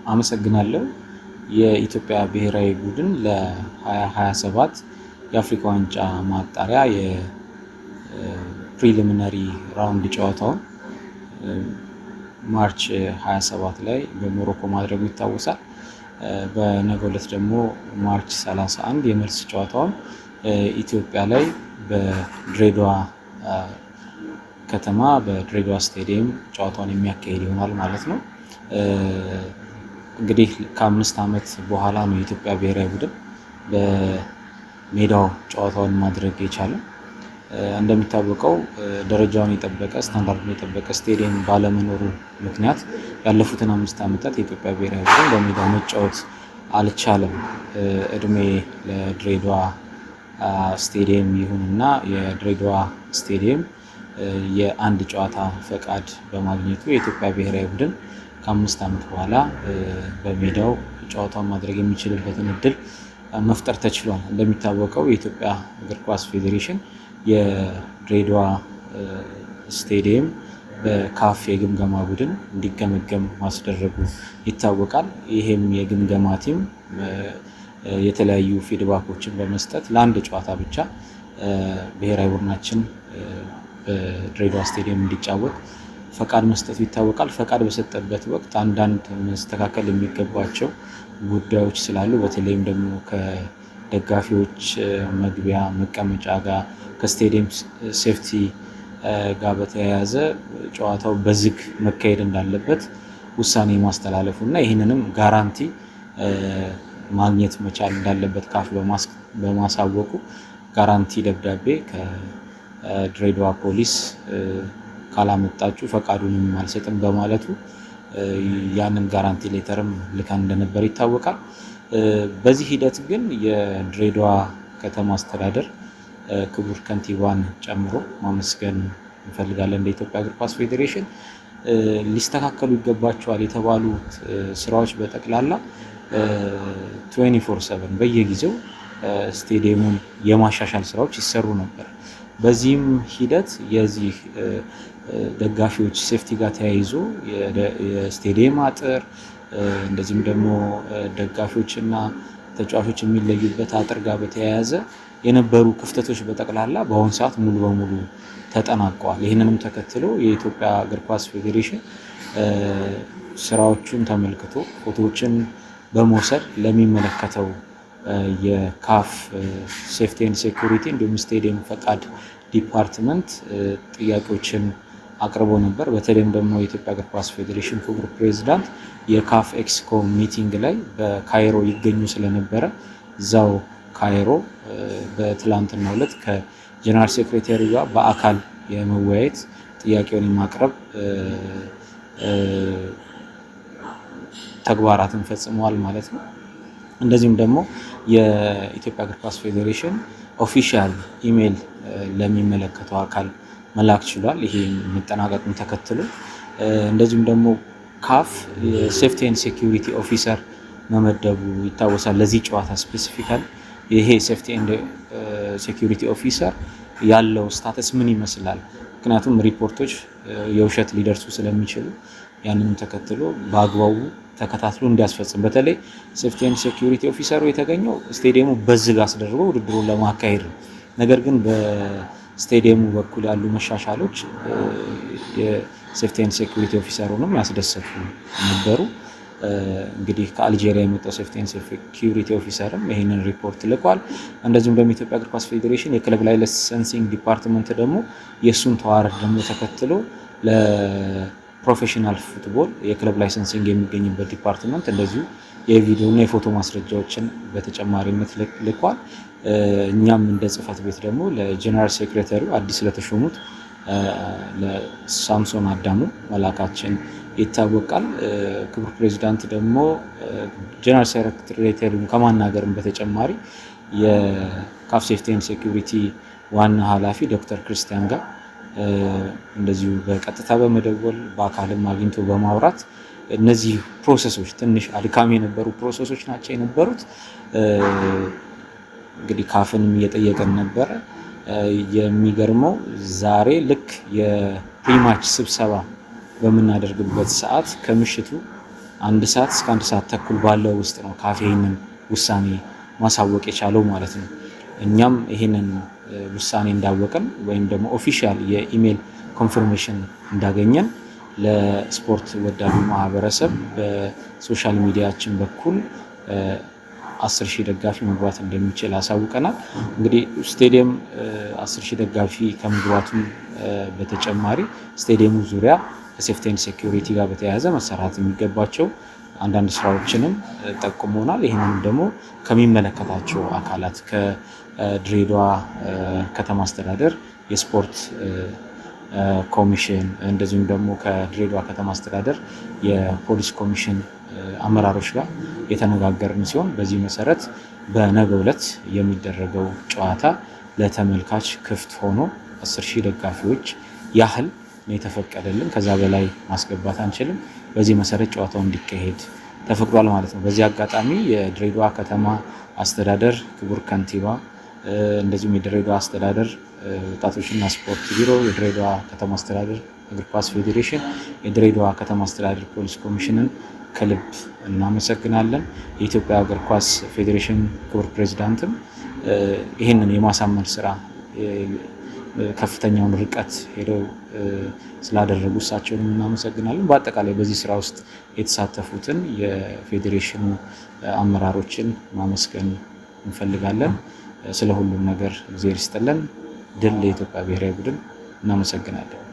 አመሰግናለሁ። የኢትዮጵያ ብሔራዊ ቡድን ለ2027 የአፍሪካ ዋንጫ ማጣሪያ የፕሪሊሚነሪ ራውንድ ጨዋታውን ማርች 27 ላይ በሞሮኮ ማድረጉ ይታወሳል። በነገው ዕለት ደግሞ ማርች 31 የመልስ ጨዋታውን ኢትዮጵያ ላይ በድሬዳዋ ከተማ በድሬዳዋ ስቴዲየም ጨዋታውን የሚያካሂድ ይሆናል ማለት ነው። እንግዲህ ከ5 ዓመት በኋላ ነው የኢትዮጵያ ብሔራዊ ቡድን በሜዳው ጨዋታውን ማድረግ የቻለው። እንደሚታወቀው ደረጃውን የጠበቀ ስታንዳርዱን የጠበቀ ስቴዲየም ባለመኖሩ ምክንያት ያለፉትን 5 ዓመታት የኢትዮጵያ ብሔራዊ ቡድን በሜዳው መጫወት አልቻለም። እድሜ ለድሬዳዋ ስቴዲየም ይሁንና የድሬዳዋ ስቴዲየም የአንድ ጨዋታ ፈቃድ በማግኘቱ የኢትዮጵያ ብሔራዊ ቡድን ከ5 ዓመት በኋላ በሜዳው ጨዋታውን ማድረግ የሚችልበትን እድል መፍጠር ተችሏል። እንደሚታወቀው የኢትዮጵያ እግር ኳስ ፌዴሬሽን የድሬዳዋ ስቴዲየም በካፍ የግምገማ ቡድን እንዲገመገም ማስደረጉ ይታወቃል። ይሄም የግምገማ ቲም የተለያዩ ፊድባኮችን በመስጠት ለአንድ ጨዋታ ብቻ ብሔራዊ ቡድናችን በድሬዳዋ ስቴዲየም እንዲጫወት ፈቃድ መስጠቱ ይታወቃል። ፈቃድ በሰጠበት ወቅት አንዳንድ መስተካከል የሚገባቸው ጉዳዮች ስላሉ በተለይም ደግሞ ከደጋፊዎች መግቢያ መቀመጫ ጋር ከስቴዲየም ሴፍቲ ጋር በተያያዘ ጨዋታው በዝግ መካሄድ እንዳለበት ውሳኔ ማስተላለፉ እና ይህንንም ጋራንቲ ማግኘት መቻል እንዳለበት ካፍ በማሳወቁ ጋራንቲ ደብዳቤ ከድሬዳዋ ፖሊስ ካላመጣችሁ ፈቃዱንም አልሰጥም በማለቱ ያንን ጋራንቲ ሌተርም ልከን እንደነበር ይታወቃል። በዚህ ሂደት ግን የድሬዳዋ ከተማ አስተዳደር ክቡር ከንቲባን ጨምሮ ማመስገን እንፈልጋለን። እንደ ኢትዮጵያ እግር ኳስ ፌዴሬሽን ሊስተካከሉ ይገባቸዋል የተባሉት ስራዎች በጠቅላላ 24/7 በየጊዜው ስቴዲየሙን የማሻሻል ስራዎች ይሰሩ ነበር። በዚህም ሂደት የዚህ ደጋፊዎች ሴፍቲ ጋር ተያይዞ የስቴዲየም አጥር እንደዚህም ደግሞ ደጋፊዎችና ተጫዋቾች የሚለዩበት አጥር ጋር በተያያዘ የነበሩ ክፍተቶች በጠቅላላ በአሁኑ ሰዓት ሙሉ በሙሉ ተጠናቀዋል። ይህንንም ተከትሎ የኢትዮጵያ እግር ኳስ ፌዴሬሽን ስራዎቹን ተመልክቶ ፎቶዎችን በመውሰድ ለሚመለከተው የካፍ ሴፍቲ ኤንድ ሴኩሪቲ እንዲሁም ስቴዲየም ፈቃድ ዲፓርትመንት ጥያቄዎችን አቅርቦ ነበር። በተለይም ደግሞ የኢትዮጵያ እግር ኳስ ፌዴሬሽን ክቡር ፕሬዚዳንት የካፍ ኤክስኮ ሚቲንግ ላይ በካይሮ ይገኙ ስለነበረ እዛው ካይሮ በትላንትናው ዕለት ከጀነራል ሴክሬታሪ ጋር በአካል የመወያየት ጥያቄውን የማቅረብ ተግባራትን ፈጽመዋል ማለት ነው። እንደዚሁም ደግሞ የኢትዮጵያ እግር ኳስ ፌዴሬሽን ኦፊሻል ኢሜይል ለሚመለከተው አካል መላክ ችሏል። ይሄ መጠናቀቁን ተከትሎ እንደዚሁም ደግሞ ካፍ የሴፍቲ ኤንድ ሴኩሪቲ ኦፊሰር መመደቡ ይታወሳል። ለዚህ ጨዋታ ስፔሲፊካል ይሄ ሴፍቲ ኤንድ ሴኩሪቲ ኦፊሰር ያለው ስታተስ ምን ይመስላል? ምክንያቱም ሪፖርቶች የውሸት ሊደርሱ ስለሚችሉ ያንንም ተከትሎ በአግባቡ ተከታትሎ እንዲያስፈጽም በተለይ ሴፍቲ ኤንድ ሴኩሪቲ ኦፊሰሩ የተገኘው ስቴዲየሙ በዝግ አስደርጎ ውድድሩን ለማካሄድ ነው። ነገር ግን በስቴዲየሙ በኩል ያሉ መሻሻሎች የሴፍቲ ኤንድ ሴኩሪቲ ኦፊሰሩንም ያስደሰቱ ነበሩ። እንግዲህ ከአልጄሪያ የመጣው ሴፍቲ ኤንድ ሴኩሪቲ ኦፊሰርም ይህንን ሪፖርት ልኳል። እንደዚሁም ደግሞ የኢትዮጵያ እግር ኳስ ፌዴሬሽን የክለብ ላይሰንሲንግ ዲፓርትመንት ደግሞ የእሱን ተዋረድ ደግሞ ተከትሎ ለፕሮፌሽናል ፉትቦል የክለብ ላይሰንሲንግ የሚገኝበት ዲፓርትመንት እንደዚሁ የቪዲዮ እና የፎቶ ማስረጃዎችን በተጨማሪነት ልኳል። እኛም እንደ ጽህፈት ቤት ደግሞ ለጀነራል ሴክሬታሪው አዲስ ለተሾሙት ለሳምሶን አዳሙ መላካችን ይታወቃል። ክቡር ፕሬዚዳንት ደግሞ ጀነራል ሴክሬታሪውን ከማናገርም በተጨማሪ የካፍ ሴፍቲ ኤንድ ሴኩሪቲ ዋና ኃላፊ ዶክተር ክርስቲያን ጋር እንደዚሁ በቀጥታ በመደወል በአካልም አግኝቶ በማውራት እነዚህ ፕሮሰሶች ትንሽ አድካሚ የነበሩ ፕሮሰሶች ናቸው የነበሩት። እንግዲህ ካፍንም እየጠየቀን ነበረ። የሚገርመው ዛሬ ልክ የፕሪማች ስብሰባ በምናደርግበት ሰዓት ከምሽቱ 1 ሰዓት እስከ 1 ሰዓት ተኩል ባለው ውስጥ ነው ካፌንን ውሳኔ ማሳወቅ የቻለው ማለት ነው። እኛም ይሄንን ውሳኔ እንዳወቅን ወይም ደግሞ ኦፊሻል የኢሜል ኮንፈርሜሽን እንዳገኘን ለስፖርት ወዳዱ ማህበረሰብ በሶሻል ሚዲያችን በኩል 10,000 ደጋፊ መግባት እንደሚችል አሳውቀናል። እንግዲህ ስቴዲየም 10,000 ደጋፊ ከመግባቱም በተጨማሪ ስቴዲየሙ ዙሪያ ከሴፍቲ ኤንድ ሴኩሪቲ ጋር በተያያዘ መሰራት የሚገባቸው አንዳንድ ስራዎችንም ጠቁሞናል። ይህንን ደግሞ ከሚመለከታቸው አካላት ከድሬዳዋ ከተማ አስተዳደር የስፖርት ኮሚሽን እንደዚሁም ደግሞ ከድሬዳዋ ከተማ አስተዳደር የፖሊስ ኮሚሽን አመራሮች ጋር የተነጋገርን ሲሆን በዚህ መሰረት በነገው ዕለት የሚደረገው ጨዋታ ለተመልካች ክፍት ሆኖ 10,000 ደጋፊዎች ያህል ነው የተፈቀደልን። ከዛ በላይ ማስገባት አንችልም። በዚህ መሰረት ጨዋታው እንዲካሄድ ተፈቅዷል ማለት ነው። በዚህ አጋጣሚ የድሬዳዋ ከተማ አስተዳደር ክቡር ከንቲባ እንደዚሁም የድሬዳዋ አስተዳደር ወጣቶችና ስፖርት ቢሮ፣ የድሬዳዋ ከተማ አስተዳደር እግር ኳስ ፌዴሬሽን፣ የድሬዳዋ ከተማ አስተዳደር ፖሊስ ኮሚሽንን ከልብ እናመሰግናለን። የኢትዮጵያ እግር ኳስ ፌዴሬሽን ክቡር ፕሬዝዳንትም ይህንን የማሳመን ስራ ከፍተኛውን ርቀት ሄደው ስላደረጉ እሳቸውንም እናመሰግናለን። በአጠቃላይ በዚህ ስራ ውስጥ የተሳተፉትን የፌዴሬሽኑ አመራሮችን ማመስገን እንፈልጋለን። ስለ ሁሉም ነገር እግዚአብሔር ይስጥልን። ድል ለኢትዮጵያ ብሔራዊ ቡድን። እናመሰግናለን።